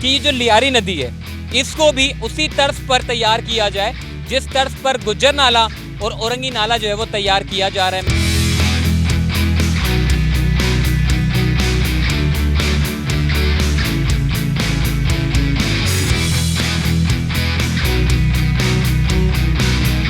कि ये जो लियारी नदी है इसको भी उसी तर्ज पर तैयार किया जाए जिस तर्ज पर गुज्जर नाला और औरंगी नाला जो है वो तैयार किया जा रहा है।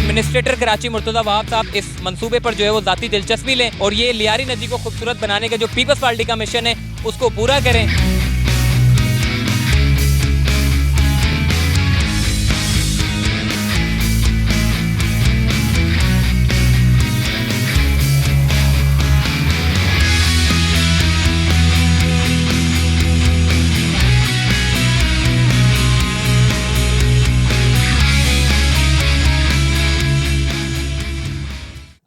एडमिनिस्ट्रेटर कराची मुर्तजा वहाब साहब इस मंसूबे पर जो है वो ज़ाती दिलचस्पी लें और ये लियारी नदी को खूबसूरत बनाने का जो पीपल्स पार्टी का मिशन है उसको पूरा करें।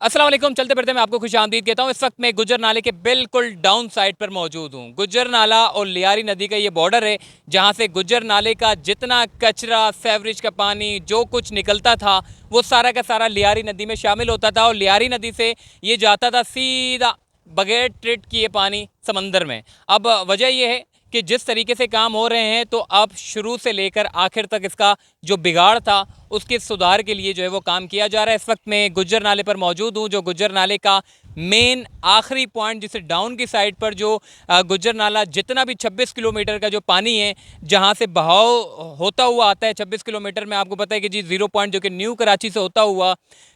अस्सलाम वालेकुम, चलते फिरते मैं आपको खुशामदीद कहता हूँ। इस वक्त मैं गुज्जर नाले के बिल्कुल डाउन साइड पर मौजूद हूँ। गुज्जर नाला और लियारी नदी का ये बॉर्डर है जहाँ से गुज्जर नाले का जितना कचरा, सेवरेज का पानी, जो कुछ निकलता था वो सारा का सारा लियारी नदी में शामिल होता था और लियारी नदी से ये जाता था सीधा बगैर ट्रीट किए पानी समंदर में। अब वजह यह है कि जिस तरीके से काम हो रहे हैं तो अब शुरू से लेकर आखिर तक इसका जो बिगाड़ था उसके सुधार के लिए जो है वो काम किया जा रहा है। इस वक्त मैं गुज्जर नाले पर मौजूद हूँ, जो गुज्जर नाले का मेन आखिरी पॉइंट जिसे डाउन की साइड पर जो गुज्जर नाला जितना भी 26 किलोमीटर का जो पानी है जहाँ से बहाव होता हुआ आता है 26 किलोमीटर में, आपको पता है कि जी 0 पॉइंट जो कि न्यू कराची से होता हुआ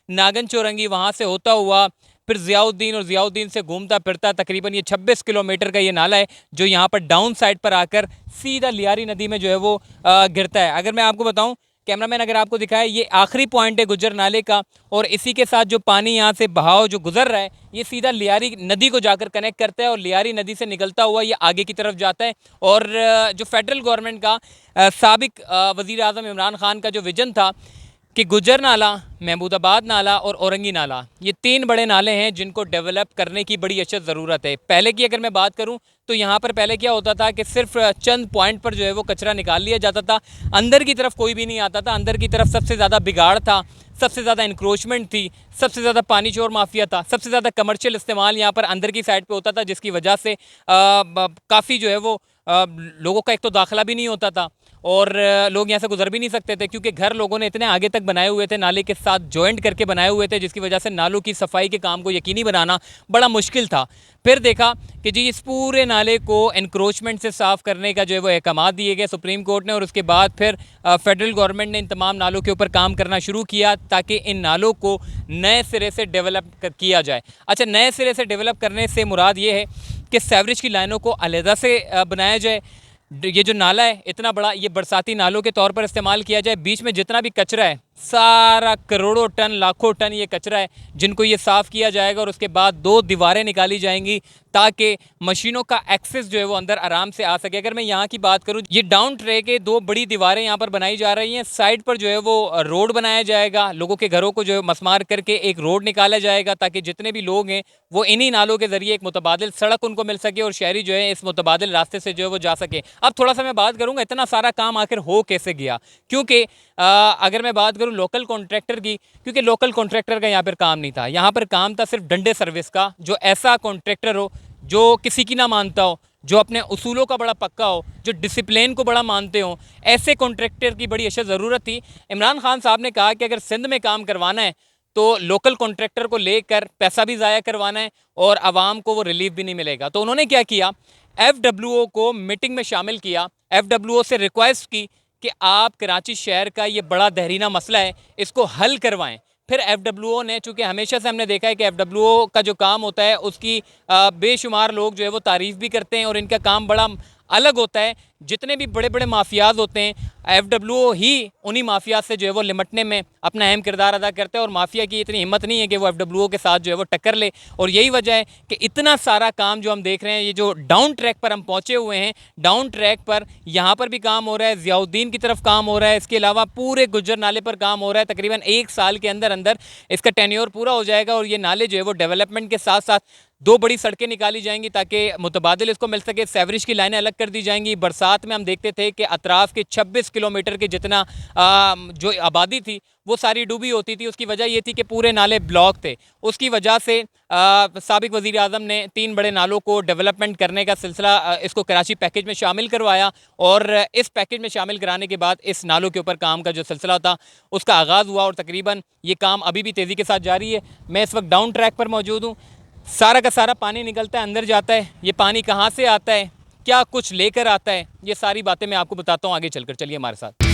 नागन चौरंगी वहाँ से होता हुआ फिर ज़ियाउद्दीन और ज़ियाउद्दीन से घूमता फिरता तकरीबन ये 26 किलोमीटर का ये नाला है जो यहाँ पर डाउन साइड पर आकर सीधा लियारी नदी में जो है वो गिरता है। अगर मैं आपको बताऊं, कैमरामैन अगर आपको दिखाए, ये आखिरी पॉइंट है गुज्जर नाले का और इसी के साथ जो पानी यहाँ से बहाव जो गुजर रहा है ये सीधा लियारी नदी को जाकर कनेक्ट करता है और लियारी नदी से निकलता हुआ ये आगे की तरफ जाता है। और जो फेडरल गवर्नमेंट का साबिक वज़ीर आज़म इमरान खान का जो विजन था कि गुज्जर नाला, महमूदाबाद नाला और औरंगी नाला, ये 3 बड़े नाले हैं जिनको डेवलप करने की बड़ी अशद ज़रूरत है। पहले की अगर मैं बात करूं तो यहाँ पर पहले क्या होता था कि सिर्फ चंद पॉइंट पर जो है वो कचरा निकाल लिया जाता था, अंदर की तरफ कोई भी नहीं आता था। अंदर की तरफ सबसे ज़्यादा बिगाड़ था, सबसे ज़्यादा इंक्रोचमेंट थी, सबसे ज़्यादा पानी चोर माफिया था, सबसे ज़्यादा कमर्शियल इस्तेमाल यहाँ पर अंदर की साइड पर होता था, जिसकी वजह से काफ़ी जो है वो लोगों का एक तो दाखिला भी नहीं होता था और लोग यहाँ से गुजर भी नहीं सकते थे क्योंकि घर लोगों ने इतने आगे तक बनाए हुए थे, नाले के साथ जॉइंट करके बनाए हुए थे, जिसकी वजह से नालों की सफाई के काम को यकीनी बनाना बड़ा मुश्किल था। फिर देखा कि जी इस पूरे नाले को एनक्रोचमेंट से साफ़ करने का जो है वो अहकाम दिए गए सुप्रीम कोर्ट ने और उसके बाद फिर फेडरल गवर्नमेंट ने इन तमाम नालों के ऊपर काम करना शुरू किया ताकि इन नालों को नए सिरे से डेवलप किया जाए। अच्छा, नए सिरे से डेवलप करने से मुराद ये है कि सेवरेज की लाइनों को अलहदा से बनाया जाए। ये जो नाला है इतना बड़ा, ये बरसाती नालों के तौर पर इस्तेमाल किया जाए। बीच में जितना भी कचरा है सारा करोड़ों टन, लाखों टन ये कचरा है जिनको ये साफ़ किया जाएगा और उसके बाद 2 दीवारें निकाली जाएंगी ताकि मशीनों का एक्सेस जो है वो अंदर आराम से आ सके। अगर मैं यहाँ की बात करूँ, ये डाउन ट्रे के 2 बड़ी दीवारें यहाँ पर बनाई जा रही हैं। साइड पर जो है वो रोड बनाया जाएगा, लोगों के घरों को जो है मसमार करके एक रोड निकाला जाएगा ताकि जितने भी लोग हैं वो इन्हीं नालों के ज़रिए एक मुतबादिल सड़क उनको मिल सके और शहरी जो है इस मुतबादिल रास्ते से जो है वो जा सके। अब थोड़ा सा मैं बात करूँगा इतना सारा काम आखिर हो कैसे गया, क्योंकि अगर मैं बात करूं लोकल कॉन्ट्रैक्टर की, क्योंकि लोकल कॉन्ट्रैक्टर का यहाँ पर काम नहीं था। यहाँ पर काम था सिर्फ डंडे सर्विस का। जो ऐसा कॉन्ट्रैक्टर हो जो किसी की ना मानता हो, जो अपने उसूलों का बड़ा पक्का हो, जो डिसिप्लिन को बड़ा मानते हो, ऐसे कॉन्ट्रैक्टर की बड़ी अशद ज़रूरत थी। इमरान खान साहब ने कहा कि अगर सिंध में काम करवाना है तो लोकल कॉन्ट्रैक्टर को लेकर पैसा भी ज़ाया करवाना है और आवाम को वो रिलीफ भी नहीं मिलेगा। तो उन्होंने क्या किया, FWO को मीटिंग में शामिल किया, FWO से रिक्वेस्ट की कि आप कराची शहर का ये बड़ा दहरीना मसला है, इसको हल करवाएं। फिर FWO ने, चूँकि हमेशा से हमने देखा है कि FWO का जो काम होता है उसकी बेशुमार लोग जो है वो तारीफ़ भी करते हैं और इनका काम बड़ा अलग होता है। जितने भी बड़े बड़े माफियाज होते हैं FWO ही उन्हीं माफिया से जो है वो निमटने में अपना अहम किरदार अदा करते हैं और माफिया की इतनी हिम्मत नहीं है कि वो FWO के साथ जो है वो टक्कर ले। और यही वजह है कि इतना सारा काम जो हम देख रहे हैं, ये जो डाउन ट्रैक पर हम पहुँचे हुए हैं, डाउन ट्रैक पर यहाँ पर भी काम हो रहा है, ज़ियाउद्दीन की तरफ काम हो रहा है, इसके अलावा पूरे गुज्जर नाले पर काम हो रहा है। तकरीबन 1 साल के अंदर अंदर इसका टेन्योर पूरा हो जाएगा और ये नाले जो है वो डेवलपमेंट के साथ साथ 2 बड़ी सड़कें निकाली जाएंगी ताकि मुतबादिल इसको मिल सके। सेवरेज की लाइनें अलग कर दी जाएंगी। बरसात में हम देखते थे कि अतराफ़ के 26 किलोमीटर के जितना जो आबादी थी वो सारी डूबी होती थी। उसकी वजह ये थी कि पूरे नाले ब्लॉक थे। उसकी वजह से साबिक वज़ीर आज़म ने 3 बड़े नालों को डेवलपमेंट करने का सिलसिला इसको कराची पैकेज में शामिल करवाया और इस पैकेज में शामिल कराने के बाद इस नालों के ऊपर काम का जो सिलसिला था उसका आगाज़ हुआ और तकरीबन ये काम अभी भी तेज़ी के साथ जारी है। मैं इस वक्त डाउन ट्रैक पर मौजूद हूँ। सारा का सारा पानी निकलता है, अंदर जाता है। ये पानी कहाँ से आता है, क्या कुछ लेकर आता है, ये सारी बातें मैं आपको बताता हूँ आगे चलकर। चलिए हमारे साथ।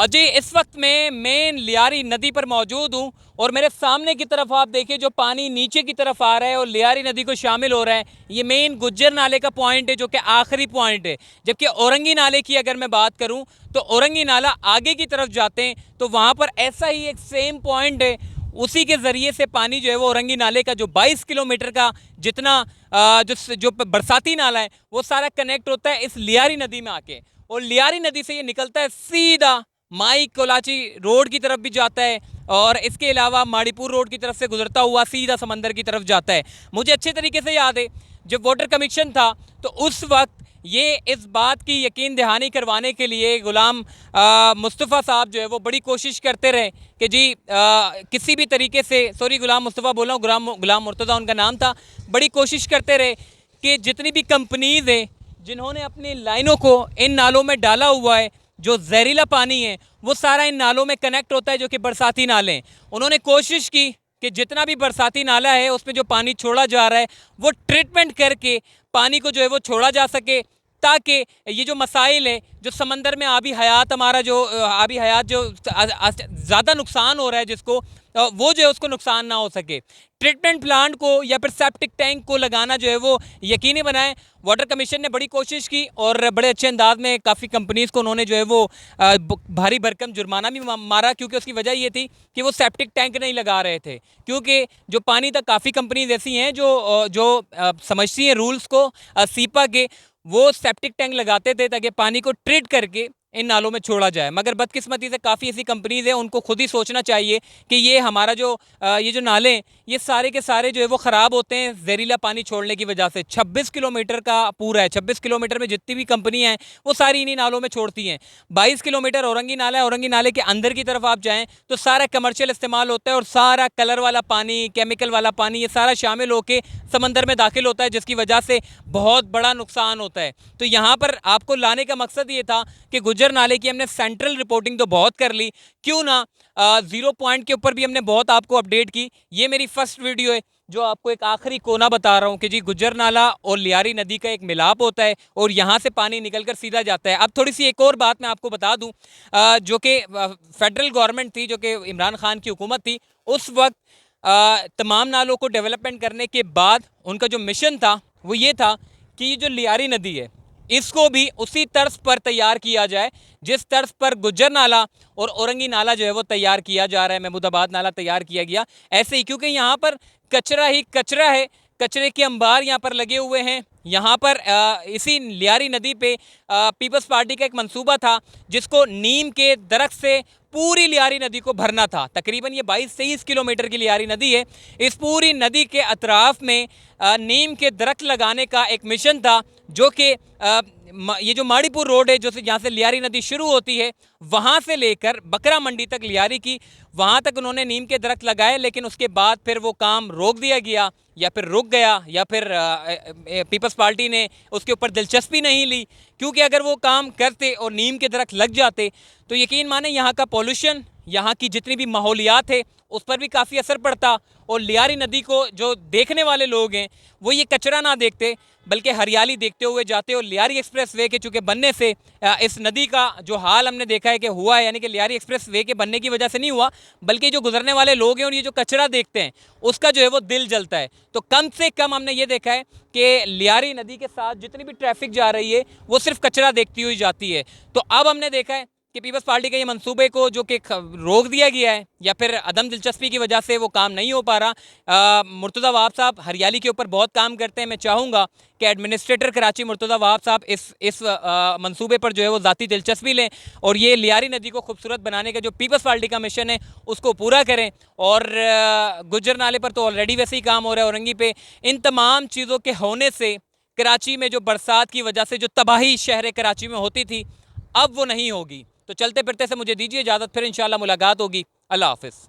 जी इस वक्त मैं मेन लियारी नदी पर मौजूद हूँ और मेरे सामने की तरफ आप देखिए जो पानी नीचे की तरफ आ रहा है और लियारी नदी को शामिल हो रहा है। ये मेन गुज्जर नाले का पॉइंट है जो कि आखिरी पॉइंट है। जबकि औरंगी नाले की अगर मैं बात करूँ तो औरंगी नाला आगे की तरफ जाते हैं तो वहाँ पर ऐसा ही एक सेम पॉइंट है। उसी के ज़रिए से पानी जो है वो औरंगी नाले का जो 22 किलोमीटर का जितना जो बरसाती नाला है वो सारा कनेक्ट होता है इस लियारी नदी में आके, और लियारी नदी से ये निकलता है सीधा माई कोलाची रोड की तरफ भी जाता है और इसके अलावा माड़ीपुर रोड की तरफ से गुजरता हुआ सीधा समंदर की तरफ जाता है। मुझे अच्छे तरीके से याद है जब वाटर कमीशन था तो उस वक्त ये इस बात की यकीन दहानी करवाने के लिए गुलाम मुस्तफ़ा साहब जो है वो बड़ी कोशिश करते रहे कि जी किसी भी तरीके से, सॉरी गुलाम मुस्तफ़ा बोल रहा हूँ, गुलाम मुर्तज़ा उनका नाम था, बड़ी कोशिश करते रहे कि जितनी भी कंपनीज़ हैं जिन्होंने अपनी लाइनों को इन नालों में डाला हुआ है, जो जहरीला पानी है वो सारा इन नालों में कनेक्ट होता है जो कि बरसाती नाले हैं। उन्होंने कोशिश की कि जितना भी बरसाती नाला है उसमें जो पानी छोड़ा जा रहा है वो ट्रीटमेंट करके पानी को जो है वो छोड़ा जा सके, ताकि ये जो मसाइल है जो समंदर में आबी हयात, हमारा जो आबी हयात जो ज़्यादा नुकसान हो रहा है जिसको, वो जो है उसको नुकसान ना हो सके। ट्रीटमेंट प्लांट को या फिर सेप्टिक टैंक को लगाना जो है वो यकीनी बनाएं। वाटर कमीशन ने बड़ी कोशिश की और बड़े अच्छे अंदाज में काफ़ी कंपनीज़ को उन्होंने जो है वो भारी भरकम जुर्माना भी मारा, क्योंकि उसकी वजह ये थी कि वो सेप्टिक टैंक नहीं लगा रहे थे। क्योंकि जो पानी तक काफ़ी कंपनीज ऐसी हैं जो समझती हैं रूल्स को सीपा के, वो सेप्टिक टैंक लगाते थे ताकि पानी को ट्रीट करके इन नालों में छोड़ा जाए। मगर बदकिस्मती से काफ़ी ऐसी कंपनीज़ हैं, उनको खुद ही सोचना चाहिए कि ये हमारा ये जो नाले हैं ये सारे के सारे जो है वो ख़राब होते हैं जहरीला पानी छोड़ने की वजह से। 26 किलोमीटर का पूरा है, 26 किलोमीटर में जितनी भी कंपनियाँ हैं वो सारी इन्हीं नालों में छोड़ती हैं। 22 किलोमीटर औरंगी नाला है, औरंगी नाले के अंदर की तरफ आप जाएँ तो सारा कमर्शियल इस्तेमाल होता है और सारा कलर वाला पानी, केमिकल वाला पानी, ये सारा शामिल होकर समंदर में दाखिल होता है, जिसकी वजह से बहुत बड़ा नुकसान होता है। तो यहाँ पर आपको लाने का मकसद ये था कि गुज्जर नाले की हमने सेंट्रल रिपोर्टिंग तो बहुत कर ली, क्यों ना 0 पॉइंट के ऊपर भी हमने बहुत आपको अपडेट की। ये मेरी फर्स्ट वीडियो है जो आपको एक आखिरी कोना बता रहा हूँ कि जी गुज्जर नाला और लियारी नदी का एक मिलाप होता है और यहाँ से पानी निकलकर सीधा जाता है। अब थोड़ी सी एक और बात मैं आपको बता दूँ, जो कि फेडरल गवर्नमेंट थी, जो कि इमरान खान की हुकूमत थी, उस वक्त तमाम नालों को डेवलपमेंट करने के बाद उनका जो मिशन था वो ये था कि ये जो लियारी नदी है इसको भी उसी तर्ज पर तैयार किया जाए जिस तर्ज पर गुज्जर नाला और औरंगी नाला जो है वो तैयार किया जा रहा है, महमूदाबाद नाला तैयार किया गया ऐसे ही। क्योंकि यहाँ पर कचरा ही कचरा है, कचरे के अंबार यहाँ पर लगे हुए हैं। यहाँ पर इसी लियारी नदी पे पीपल्स पार्टी का एक मंसूबा था जिसको नीम के दरख्त से पूरी लियारी नदी को भरना था। तकरीबन ये 22-23 किलोमीटर की लियारी नदी है। इस पूरी नदी के अतराफ में नीम के दरख्त लगाने का एक मिशन था, जो कि ये जो माड़ीपुर रोड है, जो जहाँ से लियारी नदी शुरू होती है, वहाँ से लेकर बकरा मंडी तक लियारी की, वहाँ तक उन्होंने नीम के दरख्त लगाए। लेकिन उसके बाद फिर वो काम रोक दिया गया या फिर रुक गया या फिर पीपल्स पार्टी ने उसके ऊपर दिलचस्पी नहीं ली। क्योंकि अगर वो काम करते और नीम के दरख्त लग जाते तो यकीन माने यहाँ का पॉल्यूशन, यहाँ की जितनी भी माहौलियात है उस पर भी काफ़ी असर पड़ता, और लियारी नदी को जो देखने वाले लोग हैं वो ये कचरा ना देखते बल्कि हरियाली देखते हुए जाते। और लियारी एक्सप्रेस वे के चूँकि बनने से इस नदी का जो हाल हमने देखा है कि हुआ है, यानी कि लियारी एक्सप्रेस वे के बनने की वजह से नहीं हुआ, बल्कि जो गुजरने वाले लोग हैं और ये जो कचरा देखते हैं उसका जो है वो दिल जलता है। तो कम से कम हमने ये देखा है कि लियारी नदी के साथ जितनी भी ट्रैफिक जा रही है वो सिर्फ कचरा देखती हुई जाती है। तो अब हमने देखा है कि पीपल्स पार्टी के ये मंसूबे को जो कि रोक दिया गया है या फिर अदम दिलचस्पी की वजह से वो काम नहीं हो पा रहा। मुर्तज़ा वहाब साहब हरियाली के ऊपर बहुत काम करते हैं। मैं चाहूँगा कि एडमिनिस्ट्रेटर कराची मुर्तज़ा वहाब साहब इस मंसूबे पर जो है वो ज़ाती दिलचस्पी लें और ये लियारी नदी को खूबसूरत बनाने का जो पीपल्स पार्टी का मिशन है उसको पूरा करें। और गुज्जर नाले पर तो ऑलरेडी वैसे ही काम हो रहा है, औरंगी पे। इन तमाम चीज़ों के होने से कराची में जो बरसात की वजह से जो तबाही शहर कराची में होती थी अब वो नहीं होगी। तो चलते फिरते से मुझे दीजिए इजाज़त, फिर इंशाल्लाह मुलाकात होगी। अल्लाह हाफ़िज़।